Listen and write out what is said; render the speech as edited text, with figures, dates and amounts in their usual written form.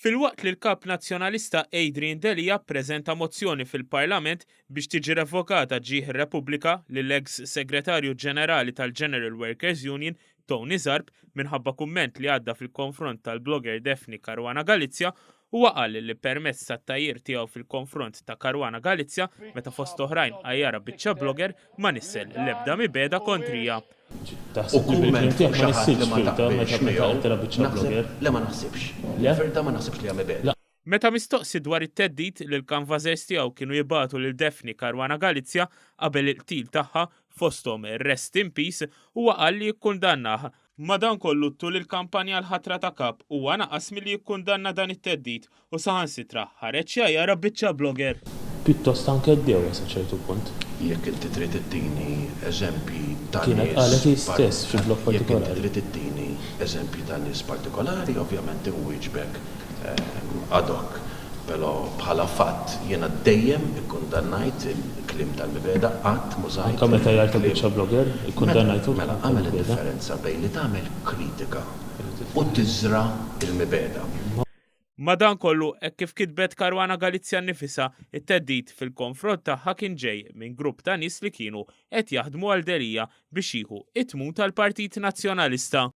Filwaqt li l-kap nazzjonalista Adrian Delia ppreżenta mozzjoni fil-Parlament biex tiġi revokata ġieħ ir-Repubblika lill-eks segretarju ġenerali tal-General Workers Union Tony Zarb minħabba kumment li għadda fil-konfront tal-blogger Daphne Caruana Galizia huwa qal li permezz tat-tajjir tiegħu fil-konfront ta' Caruana Galizia meta fost oħrajn għajjara biċċa blogger ma nissel l-ebda mibeda kontrija. U kumment fuq xi ħadd li ma taqbilx miegħu, le ma naħsibx. Verda ma naħsibx li hemm ibeda. Meta mistoqsi dwar it-teddid li l-kanvażers tiegħu kienu jibgħatu lil Daphne Caruana Galizia qabel il-qtil tagħha fosthom rest in peace huwa qal li jikkundannaha. Madankollu tul il-kampanja l-ħatra ta' kap huwa naqas milli jikkundanna dan it-teddid u saħansitra ħareġ jara biċċa blogger. Pittost anke ddew sa ċertu punt. Jekk inti trid ittini eżempji ta' Kienet qalet hi stess fi blog partikolari. Jekk inti trid ittini eżempji ta' nies partikolari, ovvjament inwieġbek ad hoc. Però bħala fatt jiena dejjem ikkundannajt il-klim tal-mibeda qatt mużajt. Anke meta jgħid biċċa blogger, ikkundannajtu. Mela għamel differenza bejn li tagħmel kritika u tiżra il-mibeda. Madankollu hekk kif kitbet Caruana Galizia nnifisha, it-teddid fil-konfront tagħha kien ġej minn grupp ta' nies li kienu qed jaħdmu għal Delia biex jieħu it-tmum tal-Partit Nazzjonalista.